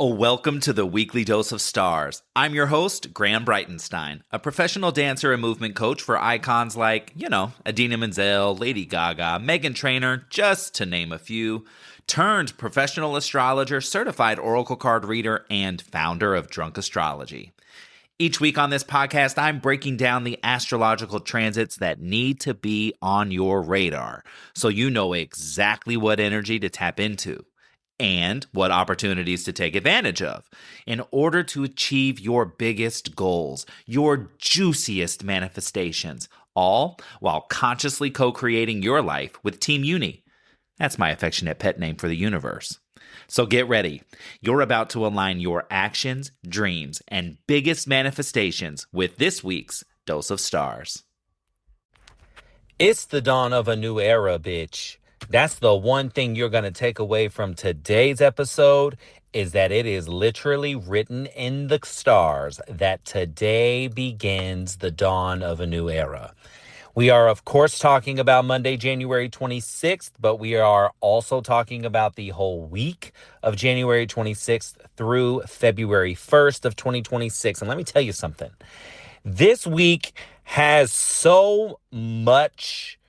Welcome to the Weekly Dose of Stars. I'm your host, Graham Breitenstein, a professional dancer and movement coach for icons like, Idina Menzel, Lady Gaga, Meghan Trainor, just to name a few, turned professional astrologer, certified oracle card reader, and founder of Drunk Astrology. Each week on this podcast, I'm breaking down the astrological transits that need to be on your radar so you know exactly what energy to tap into and what opportunities to take advantage of in order to achieve your biggest goals, your juiciest manifestations, all while consciously co-creating your life with Team Uni. That's my affectionate pet name for the universe. So get ready. You're about to align your actions, dreams, and biggest manifestations with this week's Dose of Stars. It's the dawn of a new era, bitch. That's the one thing you're going to take away from today's episode is that it is literally written in the stars that today begins the dawn of a new era. We are, of course, talking about Monday, January 26th, but we are also talking about the whole week of January 26th through February 1st of 2026. And let me tell you something. This week has so much,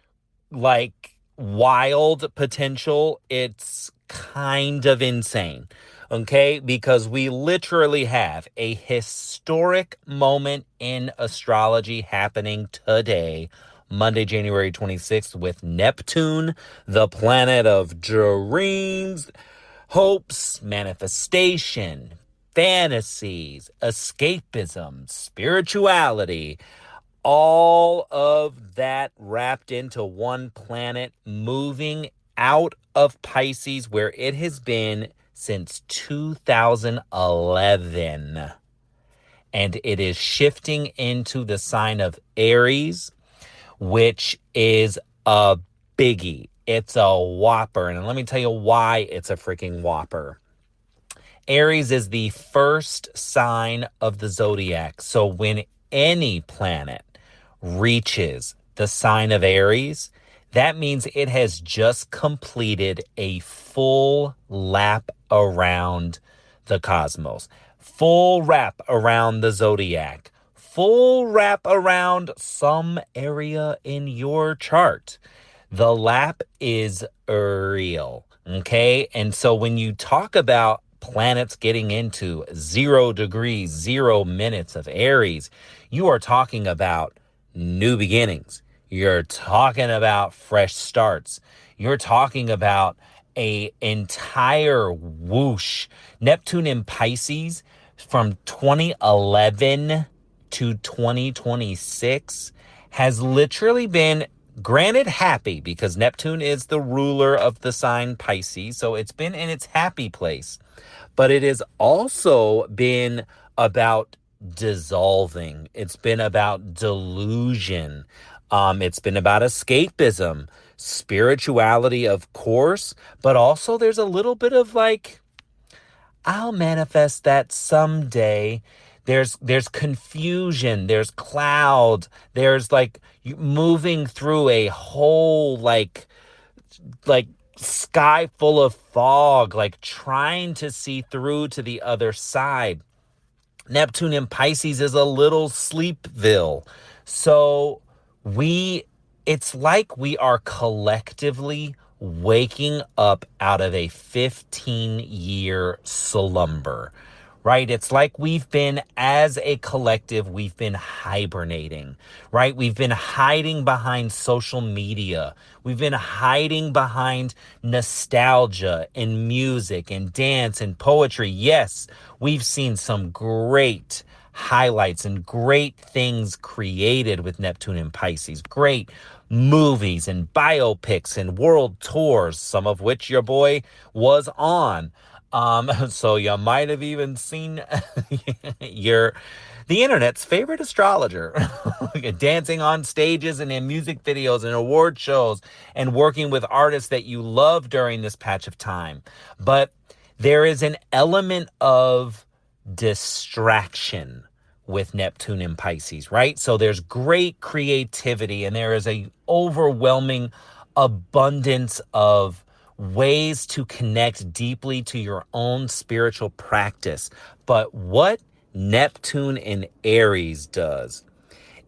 wild potential. It's kind of insane, okay? Because we literally have a historic moment in astrology happening today, Monday, January 26th, with Neptune, the planet of dreams, hopes, manifestation, fantasies, escapism, spirituality, all of that wrapped into one planet, moving out of Pisces, where it has been since 2011. And it is shifting into the sign of Aries, which is a biggie. It's a whopper. And let me tell you why it's a freaking whopper. Aries is the first sign of the zodiac. So when any planet reaches the sign of Aries, that means it has just completed a full lap around the cosmos, full wrap around the zodiac, full wrap around some area in your chart. The lap is real, okay? And so when you talk about planets getting into 0 degrees, 0 minutes of Aries, you are talking about new beginnings. You're talking about fresh starts. You're talking about a entire whoosh. Neptune in Pisces from 2011 to 2026 has literally been, granted, happy, because Neptune is the ruler of the sign Pisces, so it's been in its happy place. But it has also been about dissolving. It's been about delusion. It's been about escapism, spirituality, of course, but also there's a little bit of I'll manifest that someday. There's confusion, there's cloud, there's moving through a whole sky full of fog, trying to see through to the other side. Neptune in Pisces is a little Sleepville. So it's like we are collectively waking up out of a 15-year slumber, right? It's like we've been, as a collective, we've been hibernating, right? We've been hiding behind social media. We've been hiding behind nostalgia and music and dance and poetry. Yes, we've seen some great highlights and great things created with Neptune and Pisces. Great movies and biopics and world tours, some of which your boy was on. So you might have even seen the internet's favorite astrologer dancing on stages and in music videos and award shows and working with artists that you love during this patch of time. But there is an element of distraction with Neptune in Pisces, right? So there's great creativity and there is a overwhelming abundance of ways to connect deeply to your own spiritual practice. But what Neptune in Aries does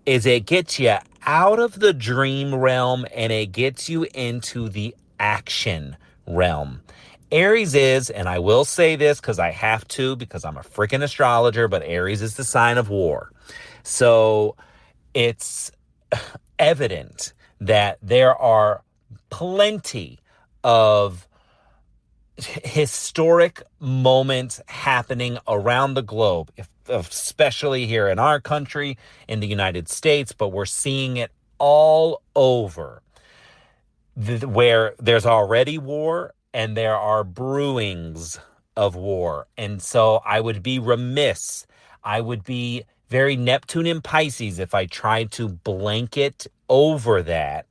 is it gets you out of the dream realm and it gets you into the action realm. Aries is, and I will say this because I have to, because I'm a freaking astrologer, but Aries is the sign of war. So it's evident that there are plenty of historic moments happening around the globe, especially here in our country, in the United States, but we're seeing it all over, where there's already war and there are brewings of war. And so I would be remiss, I would be very Neptune in Pisces if I tried to blanket over that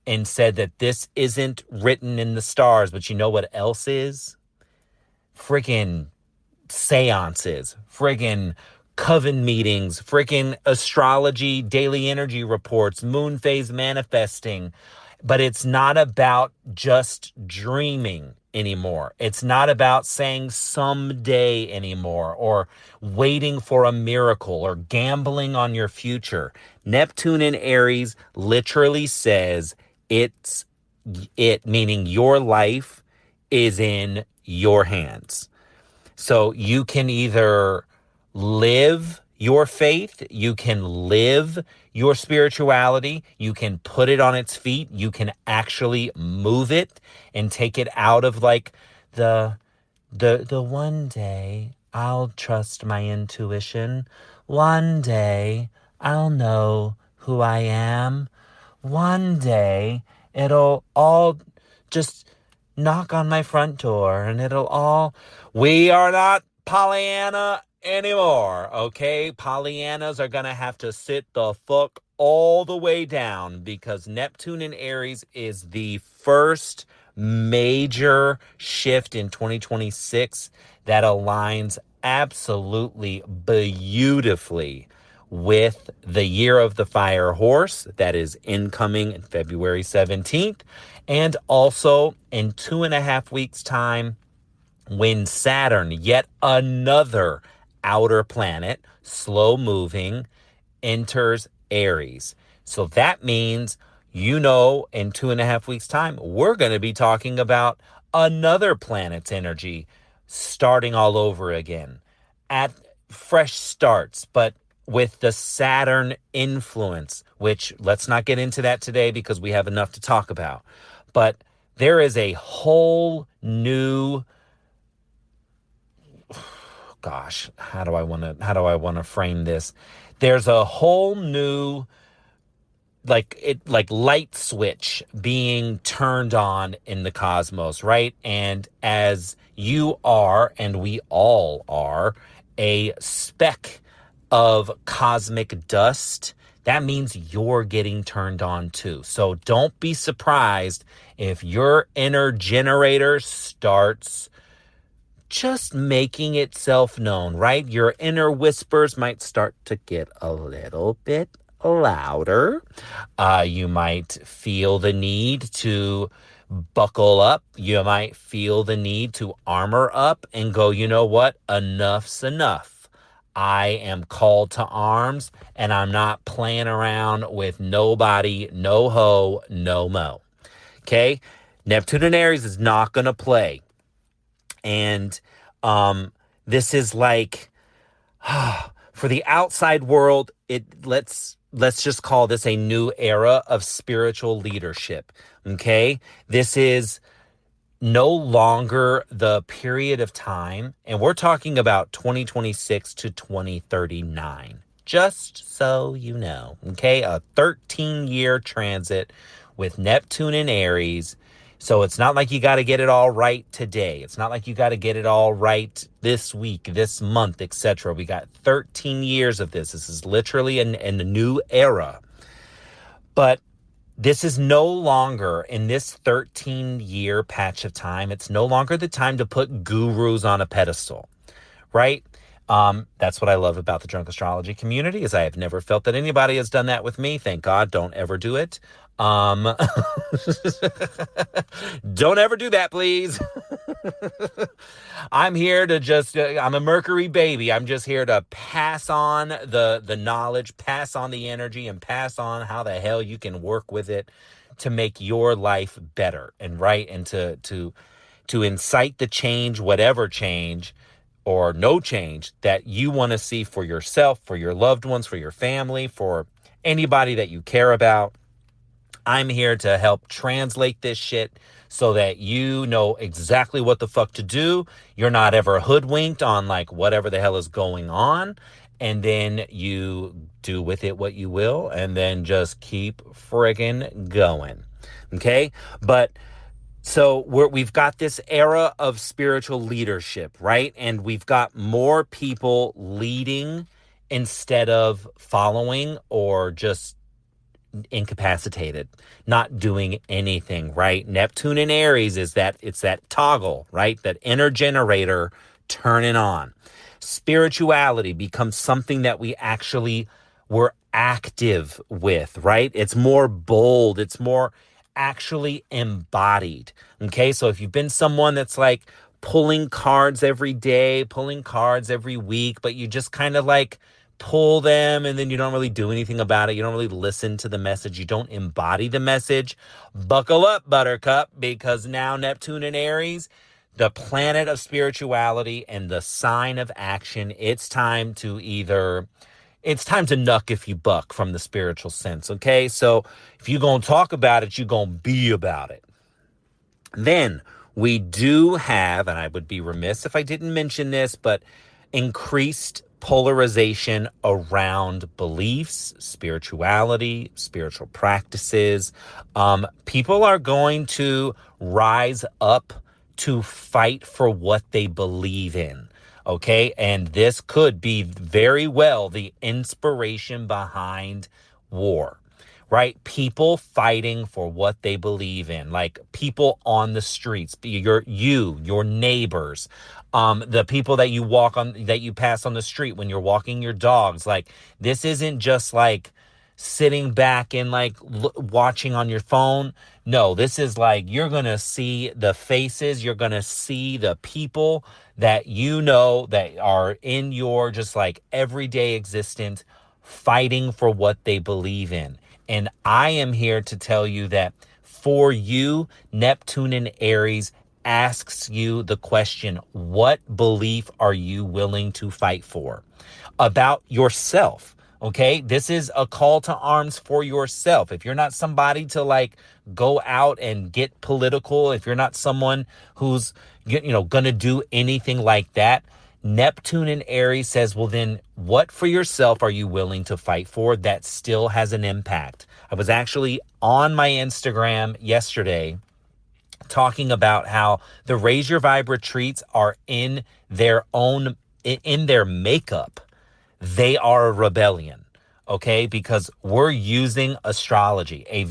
and said that this isn't written in the stars. But you know what else is? Freaking seances, friggin' coven meetings, freaking astrology, daily energy reports, moon phase manifesting. But it's not about just dreaming anymore. It's not about saying someday anymore, or waiting for a miracle, or gambling on your future. Neptune in Aries literally says meaning your life is in your hands. So you can either live your faith, you can live your spirituality, you can put it on its feet, you can actually move it and take it out of like the one day I'll trust my intuition, one day I'll know who I am, one day it'll all just knock on my front door and it'll all... We are not Pollyanna anymore, okay? Pollyannas are gonna have to sit the fuck all the way down, because Neptune in Aries is the first major shift in 2026 that aligns absolutely beautifully with the year of the fire horse that is incoming in February 17th, and also in 2.5 weeks' time, when Saturn, yet another outer planet, slow moving, enters Aries. So that means, in 2.5 weeks' time, we're going to be talking about another planet's energy starting all over again at fresh starts, but with the Saturn influence, which let's not get into that today because we have enough to talk about. But there is a whole new... Gosh, how do I want to frame this? There's a whole new like light switch being turned on in the cosmos, right? And as you are, and we all are, a speck of cosmic dust, that means you're getting turned on too. So don't be surprised if your inner generator starts just making itself known, right? Your inner whispers might start to get a little bit louder. You might feel the need to buckle up. You might feel the need to armor up and go, you know what? Enough's enough. I am called to arms, and I'm not playing around with nobody, no ho, no mo. Okay? Neptune and Aries is not going to play. And this is like, for the outside world, let's just call this a new era of spiritual leadership. Okay? This is no longer the period of time, and we're talking about 2026 to 2039. Just so you know, okay? A 13-year transit with Neptune in Aries. So it's not like you got to get it all right today. It's not like you got to get it all right this week, this month, etc. We got 13 years of this. This is literally a new era. But this is no longer, in this 13-year patch of time, it's no longer the time to put gurus on a pedestal, right? That's what I love about the Drunk Astrology community, is I have never felt that anybody has done that with me. Thank God, don't ever do it. Um, don't ever do that, please. I'm here to just, I'm a Mercury baby. I'm just here to pass on the knowledge, pass on the energy, and pass on how the hell you can work with it to make your life better and right, and to incite the change, whatever change or no change that you want to see for yourself, for your loved ones, for your family, for anybody that you care about. I'm here to help translate this shit so that you know exactly what the fuck to do. You're not ever hoodwinked on like whatever the hell is going on. And then you do with it what you will, and then just keep friggin' going. Okay? But so we've got this era of spiritual leadership, right? And we've got more people leading instead of following or just incapacitated, not doing anything, right? Neptune in Aries is that, it's that toggle, right? That inner generator turning on. Spirituality becomes something that we actually were active with, right? It's more bold. It's more actually embodied. Okay. So if you've been someone that's like pulling cards every day, pulling cards every week, but you just kind of like pull them and then you don't really do anything about it. You don't really listen to the message. You don't embody the message. Buckle up, Buttercup, because now Neptune in Aries, the planet of spirituality and the sign of action, it's time to nuck if you buck from the spiritual sense, okay? So if you're going to talk about it, you're going to be about it. Then we do have, and I would be remiss if I didn't mention this, but increased polarization around beliefs, spirituality, spiritual practices. People are going to rise up to fight for what they believe in. Okay. And this could be very well the inspiration behind war, right? People fighting for what they believe in, like people on the streets, your neighbors, the people that you pass on the street when you're walking your dogs. Like, this isn't just like sitting back and like watching on your phone. No, this is like, you're going to see the faces, you're going to see the people that you know that are in your just like everyday existence fighting for what they believe in. And I am here to tell you that for you, Neptune in Aries asks you the question, what belief are you willing to fight for about yourself? Okay, this is a call to arms for yourself. If you're not somebody to like go out and get political, if you're not someone who's, gonna do anything like that, Neptune in Aries says, well, then what for yourself are you willing to fight for that still has an impact? I was actually on my Instagram yesterday talking about how the Raise Your Vibe retreats are in their makeup. They are a rebellion, okay? Because we're using astrology, a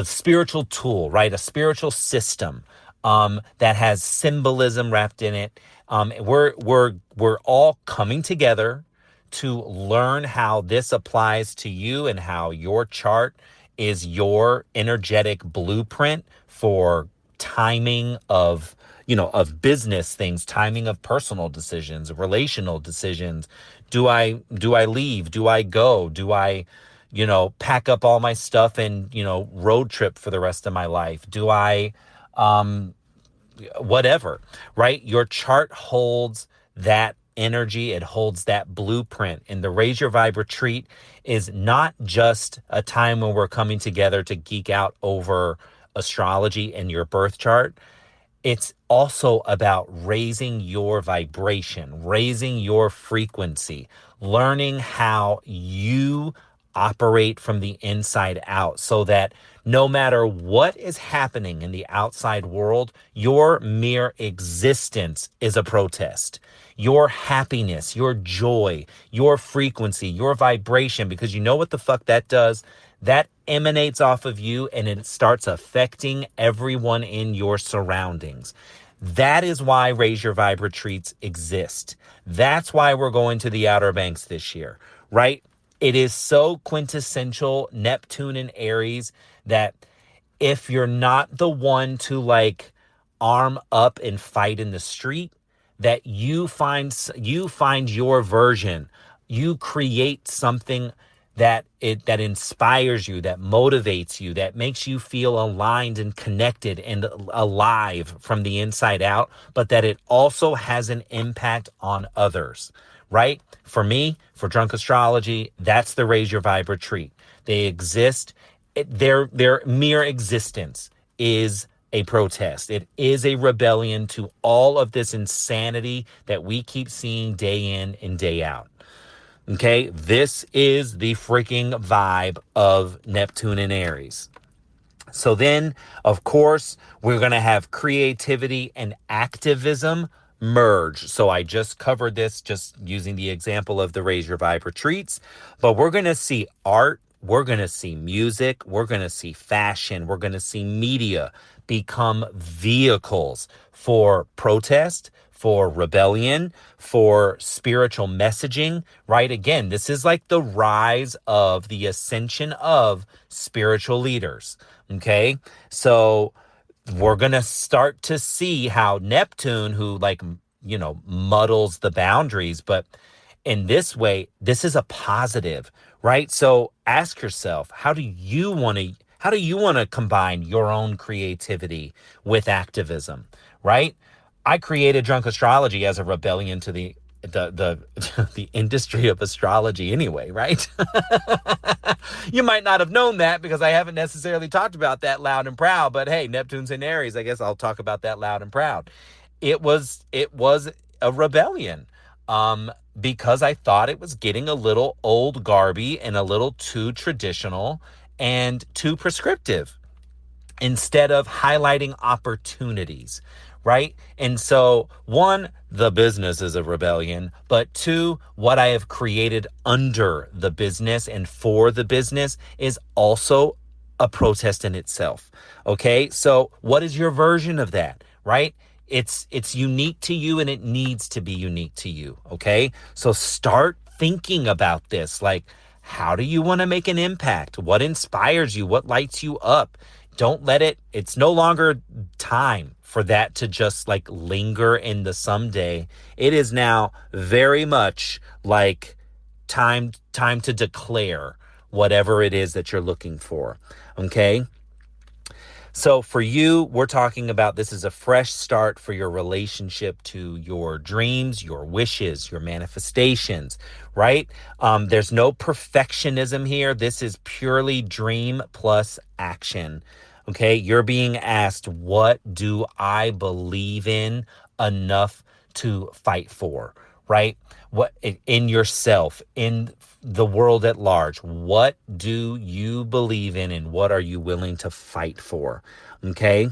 spiritual tool, right? A spiritual system that has symbolism wrapped in it. We're all coming together to learn how this applies to you and how your chart is your energetic blueprint for timing of business things, timing of personal decisions, relational decisions. Do I leave? Do I go? Do I, pack up all my stuff and, road trip for the rest of my life? Do I, whatever, right? Your chart holds that energy. It holds that blueprint. And the Raise Your Vibe retreat is not just a time when we're coming together to geek out over astrology and your birth chart. It's also about raising your vibration, raising your frequency, learning how you operate from the inside out so that no matter what is happening in the outside world, your mere existence is a protest. Your happiness, your joy, your frequency, your vibration, because you know what the fuck that does? That emanates off of you and it starts affecting everyone in your surroundings. That is why Raise Your Vibe retreats exist. That's why we're going to the Outer Banks this year, right? It is so quintessential Neptune and Aries that if you're not the one to like arm up and fight in the street, that you find your version, you create something that inspires you, that motivates you, that makes you feel aligned and connected and alive from the inside out, but that it also has an impact on others, right? For me, for Drunk Astrology, that's the Raise Your Vibe retreat. They exist. Their mere existence is a protest. It is a rebellion to all of this insanity that we keep seeing day in and day out. Okay, this is the freaking vibe of Neptune and Aries. So then, of course, we're going to have creativity and activism merge. So I just covered this just using the example of the Raise Your Vibe retreats, but we're going to see art, we're going to see music, we're going to see fashion, we're going to see media become vehicles for protest, for rebellion, for spiritual messaging, right? Again, this is like the rise of the ascension of spiritual leaders, okay? So we're going to start to see how Neptune, who muddles the boundaries, but in this way, this is a positive, right? So ask yourself, how do you want to combine your own creativity with activism, right? I created Drunk Astrology as a rebellion to the the industry of astrology anyway, right? You might not have known that because I haven't necessarily talked about that loud and proud, but hey, Neptune's in Aries, I guess I'll talk about that loud and proud. It was a rebellion because I thought it was getting a little old garby and a little too traditional and too prescriptive instead of highlighting opportunities, right? And so, one, the business is a rebellion, but two, what I have created under the business and for the business is also a protest in itself. Okay? So, what is your version of that, right? It's unique to you and it needs to be unique to you, okay? So start thinking about this, like, how do you want to make an impact? What inspires you? What lights you up? Don't let it's no longer time for that to just like linger in the someday. It is now very much like time to declare whatever it is that you're looking for. Okay? So for you, we're talking about this is a fresh start for your relationship to your dreams, your wishes, your manifestations, right? There's no perfectionism here. This is purely dream plus action. Okay, you're being asked, what do I believe in enough to fight for, right? What in yourself, in the world at large, what do you believe in and what are you willing to fight for? Okay.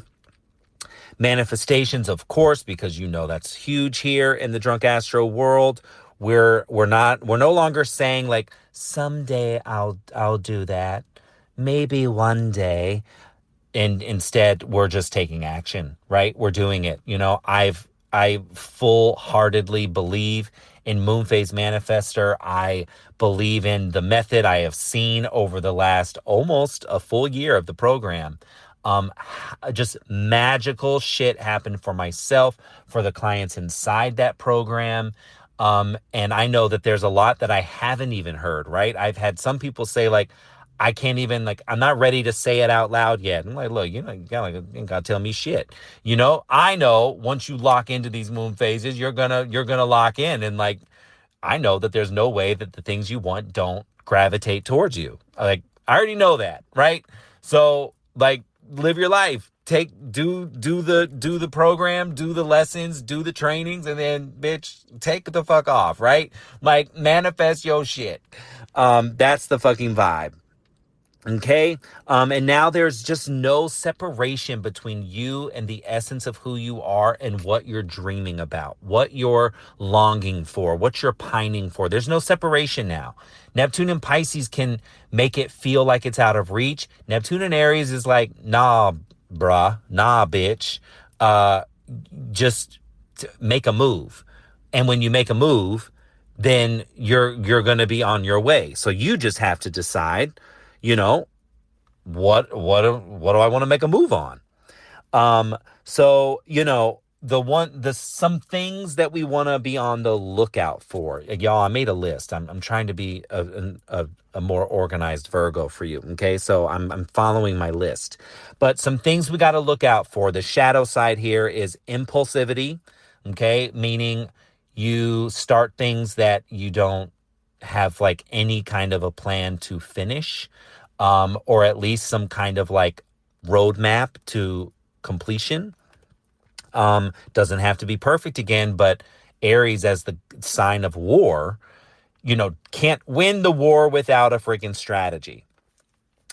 Manifestations, of course, because you know that's huge here in the Drunk Astro world. We're no longer saying like someday I'll do that. Maybe one day. And instead we're just taking action, right? We're doing it. You know, I full-heartedly believe in Moon Phase Manifester. I believe in the method I have seen over the last almost a full year of the program. Just magical shit happened for myself, for the clients inside that program. And I know that there's a lot that I haven't even heard, right? I've had some people say like, I can't even I'm not ready to say it out loud yet. I'm like, look, you ain't gotta tell me shit. You know, I know once you lock into these moon phases, you're gonna lock in. And like, I know that there's no way that the things you want don't gravitate towards you. Like, I already know that, right? So like, live your life. Do the program, do the lessons, do the trainings, and then bitch, take the fuck off, right? Like, manifest your shit. That's the fucking vibe. Okay. And now there's just no separation between you and the essence of who you are and what you're dreaming about, what you're longing for, what you're pining for. There's no separation now. Neptune and Pisces can make it feel like it's out of reach. Neptune and Aries is like, nah, bruh, nah, bitch. Just make a move. And when you make a move, then you're going to be on your way. So you just have to decide, you know, what do I want to make a move on? So, some things that we want to be on the lookout for. Y'all, I made a list. I'm trying to be a more organized Virgo for you. Okay. So I'm following my list, but some things we got to look out for. The shadow side here is impulsivity. Okay. Meaning you start things that you don't have like any kind of a plan to finish, or at least some kind of like roadmap to completion. Doesn't have to be perfect again, but Aries as the sign of war, can't win the war without a freaking strategy.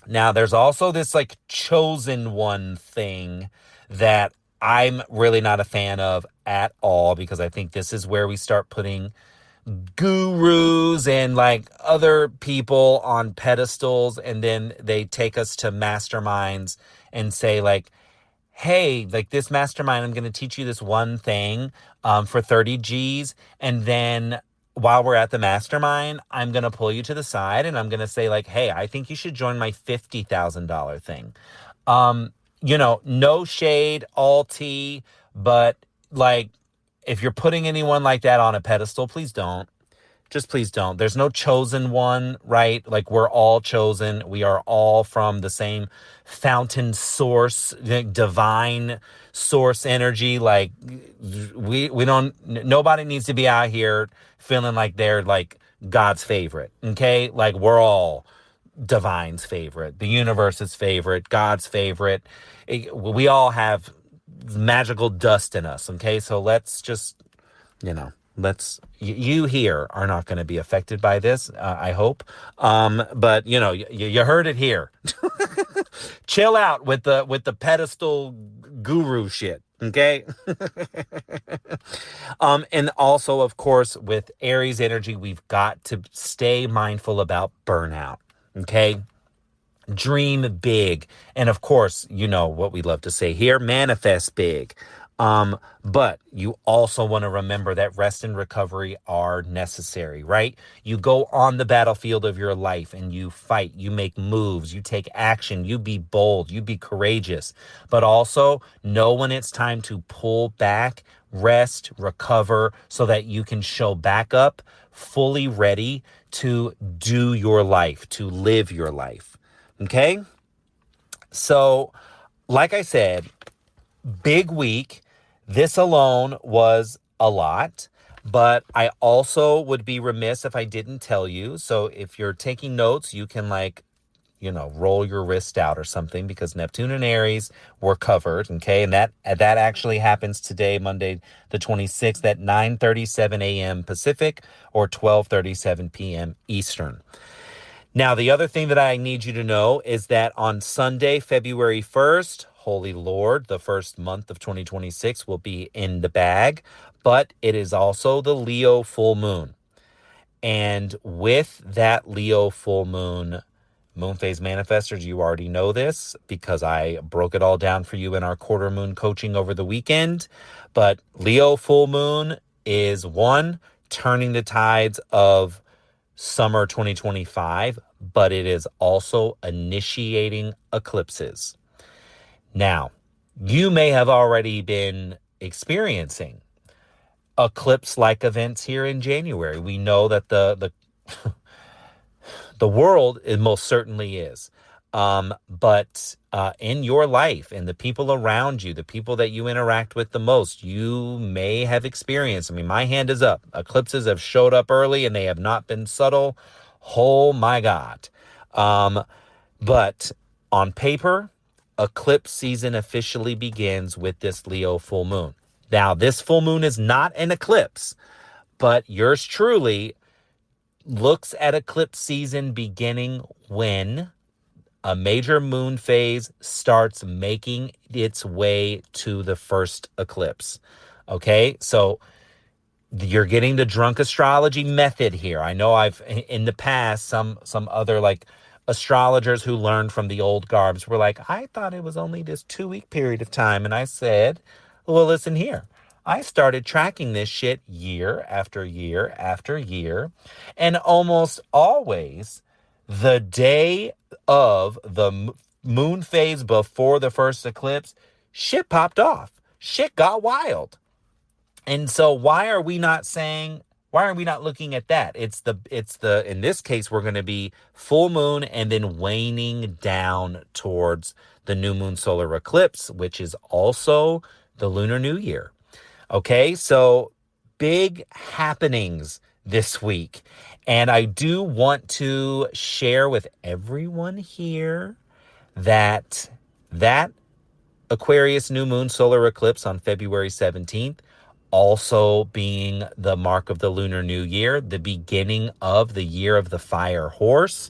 Now, there's also this like chosen one thing that I'm really not a fan of at all, because I think this is where we start putting gurus and like other people on pedestals, and then they take us to masterminds and say like, hey, like this mastermind, I'm going to teach you this one thing for 30 G's. And then while we're at the mastermind, I'm going to pull you to the side and I'm going to say like, hey, I think you should join my $50,000 thing. No shade, all tea, but like, if you're putting anyone like that on a pedestal, please don't. Just please don't. There's no chosen one, right? Like, we're all chosen. We are all from the same fountain source, divine source energy. Like, we don't, nobody needs to be out here feeling like they're like God's favorite. Okay. Like, we're all divine's favorite, the universe's favorite, God's favorite. We all have magical dust in us. Okay. So let's just, you here are not going to be affected by this, I hope. But you heard it here. Chill out with the pedestal guru shit. Okay. And also, of course, with Aries energy, we've got to stay mindful about burnout. Okay. Dream big. And of course, you know what we love to say here, manifest big. But you also want to remember that rest and recovery are necessary, right? You go on the battlefield of your life and you fight, you make moves, you take action, you be bold, you be courageous, but also know when it's time to pull back, rest, recover, so that you can show back up fully ready to do your life, to live your life. Okay. So, like I said, big week. This alone was a lot, but I also would be remiss if I didn't tell you. So if you're taking notes, you can roll your wrist out or something, because Neptune and Aries were covered. Okay. And that actually happens today, Monday, the 26th at 9:37 a.m. Pacific or 12:37 p.m. Eastern. Now, the other thing that I need you to know is that on Sunday, February 1st, Holy Lord, the first month of 2026 will be in the bag, but it is also the Leo full moon. And with that Leo full moon phase manifestors, you already know this because I broke it all down for you in our quarter moon coaching over the weekend. But Leo full moon is one, turning the tides of summer 2025, but it is also initiating eclipses. Now, you may have already been experiencing eclipse-like events here in January. We know that the world, it most certainly is. But in your life and the people around you, the people that you interact with the most, you may have experienced, my hand is up. Eclipses have showed up early and they have not been subtle. Oh my God. But on paper, eclipse season officially begins with this Leo full moon. Now, this full moon is not an eclipse, but yours truly looks at eclipse season beginning when a major moon phase starts making its way to the first eclipse. Okay, so you're getting the drunk astrology method here. I know I've in the past some other like astrologers who learned from the old garbs were like, I thought it was only this 2-week period of time. And I said, well, listen here. I started tracking this shit year after year after year. And almost always the day of the moon phase before the first eclipse, shit popped off. Shit got wild. And so why are we not looking at that? It's the in this case we're going to be full moon and then waning down towards the new moon solar eclipse, which is also the Lunar New Year. Okay? So big happenings this week. And I do want to share with everyone here that Aquarius new moon solar eclipse on February 17th, also being the mark of the Lunar New Year, the beginning of the year of the fire horse.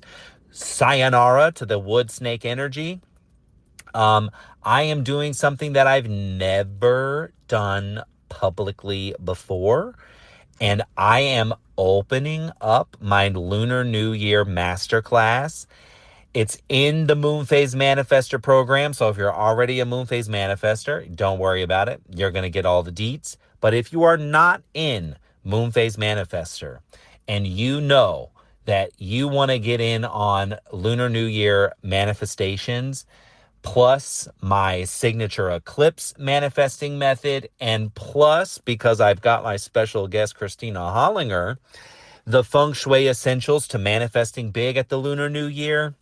Sayonara to the wood snake energy. I am doing something that I've never done publicly before, and I am opening up my Lunar New Year Masterclass. It's in the Moon Phase Manifestor program. So if you're already a Moon Phase Manifestor, don't worry about it. You're going to get all the deets. But if you are not in Moon Phase Manifestor and you know that you want to get in on Lunar New Year manifestations, plus my signature eclipse manifesting method, and plus, because I've got my special guest, Kristina Hollinger, the Feng Shui Essentials to manifesting big at the Lunar New Year,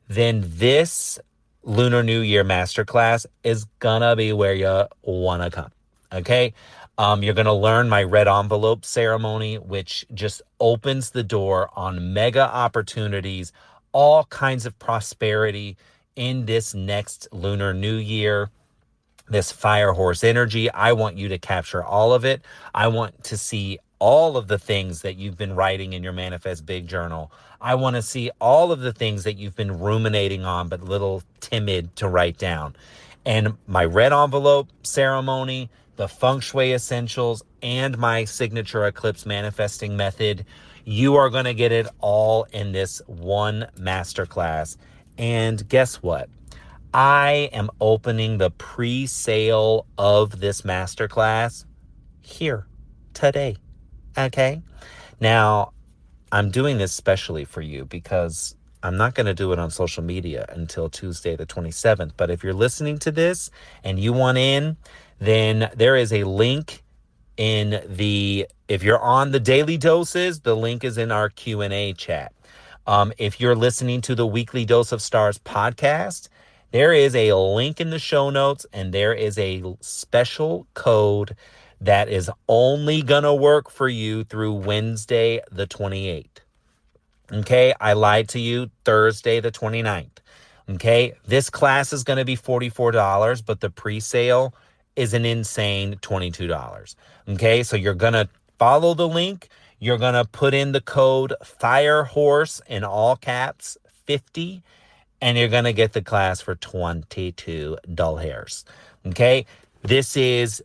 then this Lunar New Year Masterclass is gonna be where you wanna come, okay? You're gonna learn my red envelope ceremony, which just opens the door on mega opportunities, all kinds of prosperity in this next Lunar New Year. This fire horse energy, I want you to capture all of it. I want to see all of the things that you've been writing in your Manifest Big journal. I want to see all of the things that you've been ruminating on but little timid to write down. And my red envelope ceremony, the Feng Shui Essentials, and my signature eclipse manifesting method, you are going to get it all in this one masterclass. And guess what? I am opening the pre-sale of this masterclass here today. Okay? Now, I'm doing this specially for you because I'm not going to do it on social media until Tuesday the 27th. But if you're listening to this and you want in, then there is a link if you're on the daily doses, the link is in our Q&A chat. If you're listening to the Weekly Dose of Stars podcast, there is a link in the show notes, and there is a special code that is only going to work for you through Wednesday the 28th. Okay, I lied to you, Thursday the 29th. Okay, this class is going to be $44, but the pre-sale is an insane $22. Okay, so you're going to follow the link. You're going to put in the code FIREHORSE in all caps, 50, and you're going to get the class for $22. Okay, this is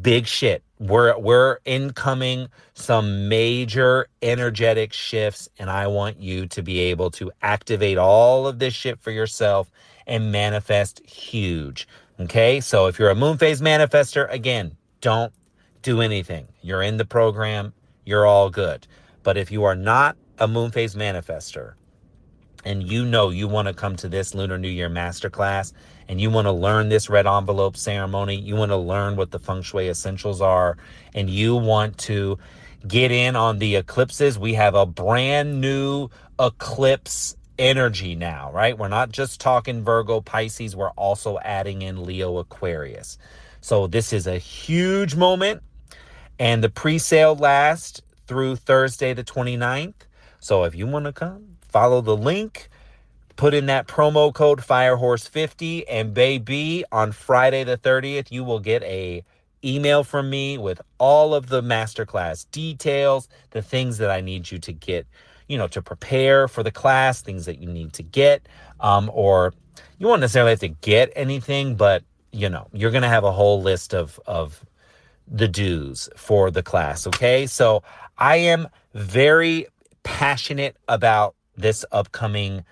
big shit. We're incoming some major energetic shifts, and I want you to be able to activate all of this shit for yourself and manifest huge. Okay, so if you're a moon phase manifester, again, don't do anything. You're in the program, you're all good. But if you are not a moon phase manifester, and you know you want to come to this Lunar New Year Masterclass, and you want to learn this red envelope ceremony, you want to learn what the Feng Shui Essentials are, and you want to get in on the eclipses, we have a brand new eclipse energy now, right? We're not just talking Virgo, Pisces, we're also adding in Leo, Aquarius. So this is a huge moment, and the pre-sale lasts through Thursday the 29th. So if you want to come, follow the link, put in that promo code FIREHORSE50, and baby, on Friday the 30th, you will get a email from me with all of the masterclass details, the things that I need you to get, to prepare for the class, things that you need to get, or you won't necessarily have to get anything, but, you're going to have a whole list of the dues for the class, okay? So I am very passionate about this upcoming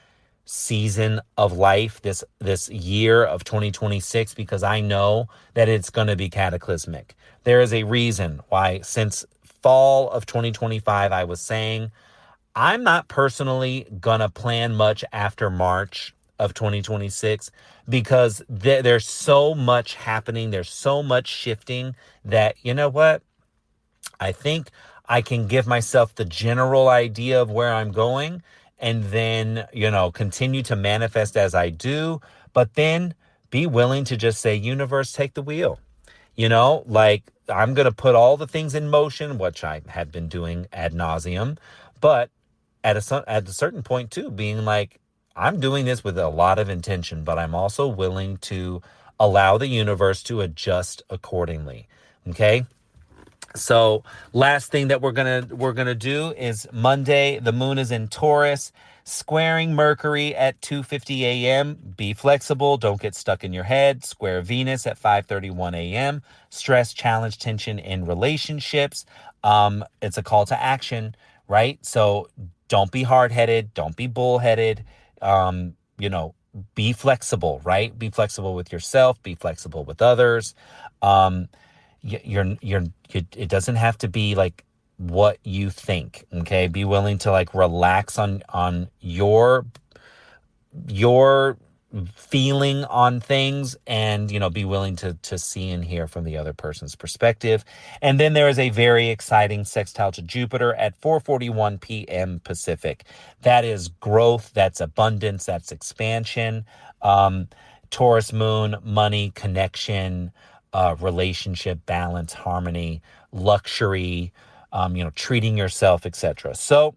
season of life, this year of 2026, because I know that it's going to be cataclysmic. There is a reason why since fall of 2025, I was saying I'm not personally going to plan much after March of 2026 because there's so much happening. There's so much shifting that, you know what? I think I can give myself the general idea of where I'm going and then, continue to manifest as I do, but then be willing to just say, universe, take the wheel. Like I'm going to put all the things in motion, which I have been doing ad nauseum, but at a certain point too, being like, I'm doing this with a lot of intention, but I'm also willing to allow the universe to adjust accordingly. Okay. So last thing that we're gonna do is Monday, the moon is in Taurus, squaring Mercury at 2:50 a.m. Be flexible, don't get stuck in your head. Square Venus at 5:31 a.m. Stress, challenge, tension in relationships. It's a call to action, right? So don't be hard-headed, don't be bullheaded. Be flexible, right? Be flexible with yourself, be flexible with others. It doesn't have to be like what you think. Okay. Be willing to like relax on your feeling on things and, be willing to see and hear from the other person's perspective. And then there is a very exciting sextile to Jupiter at 4:41 p.m. Pacific. That is growth. That's abundance. That's expansion. Taurus moon, money, connection, relationship, balance, harmony, luxury, treating yourself, etc. So,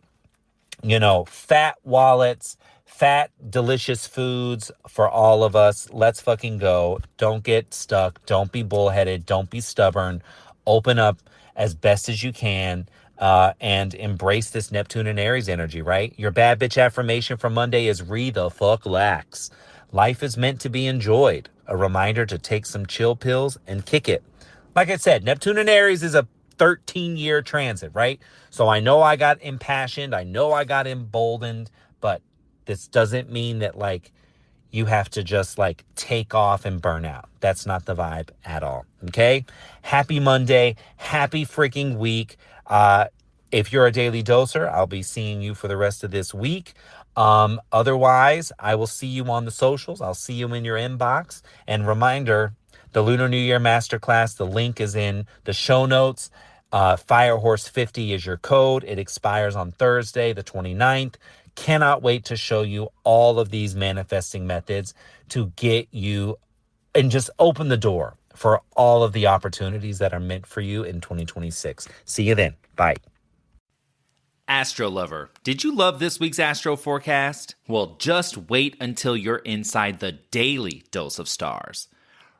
fat wallets, fat, delicious foods for all of us. Let's fucking go. Don't get stuck. Don't be bullheaded. Don't be stubborn. Open up as best as you can and embrace this Neptune and Aries energy, right? Your bad bitch affirmation for Monday is re the fuck lax. Life is meant to be enjoyed. A reminder to take some chill pills and kick it. Like I said, Neptune and Aries is a 13-year transit, right? So I know I got impassioned. I know I got emboldened, but this doesn't mean that like you have to just like take off and burn out. That's not the vibe at all. Okay. Happy Monday. Happy freaking week. If you're a daily doser, I'll be seeing you for the rest of this week. Otherwise, I will see you on the socials. I'll see you in your inbox. And reminder, the Lunar New Year Masterclass, the link is in the show notes. Firehorse50 is your code. It expires on Thursday, the 29th. Cannot wait to show you all of these manifesting methods to get you and just open the door for all of the opportunities that are meant for you in 2026. See you then. Bye. Astro lover, did you love this week's astro forecast? Well, just wait until you're inside the daily dose of stars.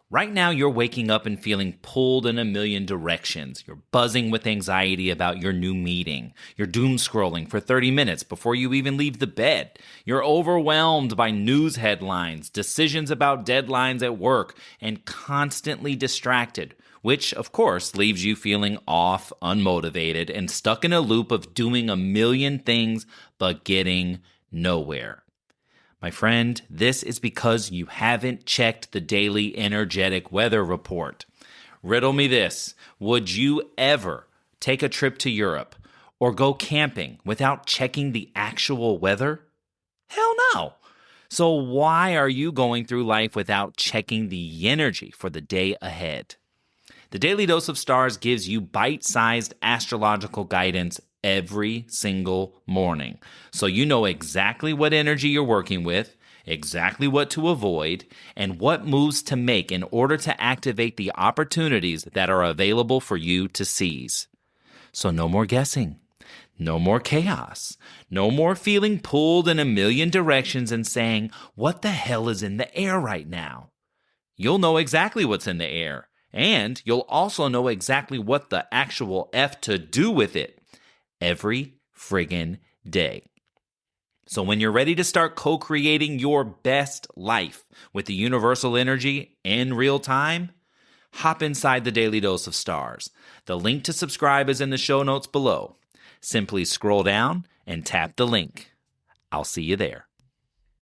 Right now, you're waking up and feeling pulled in a million directions. You're buzzing with anxiety about your new meeting. You're doom scrolling for 30 minutes before you even leave the bed. You're overwhelmed by news headlines, decisions about deadlines at work, and constantly distracted, which, of course, leaves you feeling off, unmotivated, and stuck in a loop of doing a million things but getting nowhere. My friend, this is because you haven't checked the daily energetic weather report. Riddle me this. Would you ever take a trip to Europe or go camping without checking the actual weather? Hell no. So why are you going through life without checking the energy for the day ahead? The Daily Dose of Stars gives you bite-sized astrological guidance every single morning, so you know exactly what energy you're working with, exactly what to avoid, and what moves to make in order to activate the opportunities that are available for you to seize. So no more guessing, no more chaos, no more feeling pulled in a million directions and saying, what the hell is in the air right now? You'll know exactly what's in the air, and you'll also know exactly what the actual F to do with it every friggin' day. So when you're ready to start co-creating your best life with the universal energy in real time, hop inside the Daily Dose of Stars. The link to subscribe is in the show notes below. Simply scroll down and tap the link. I'll see you there.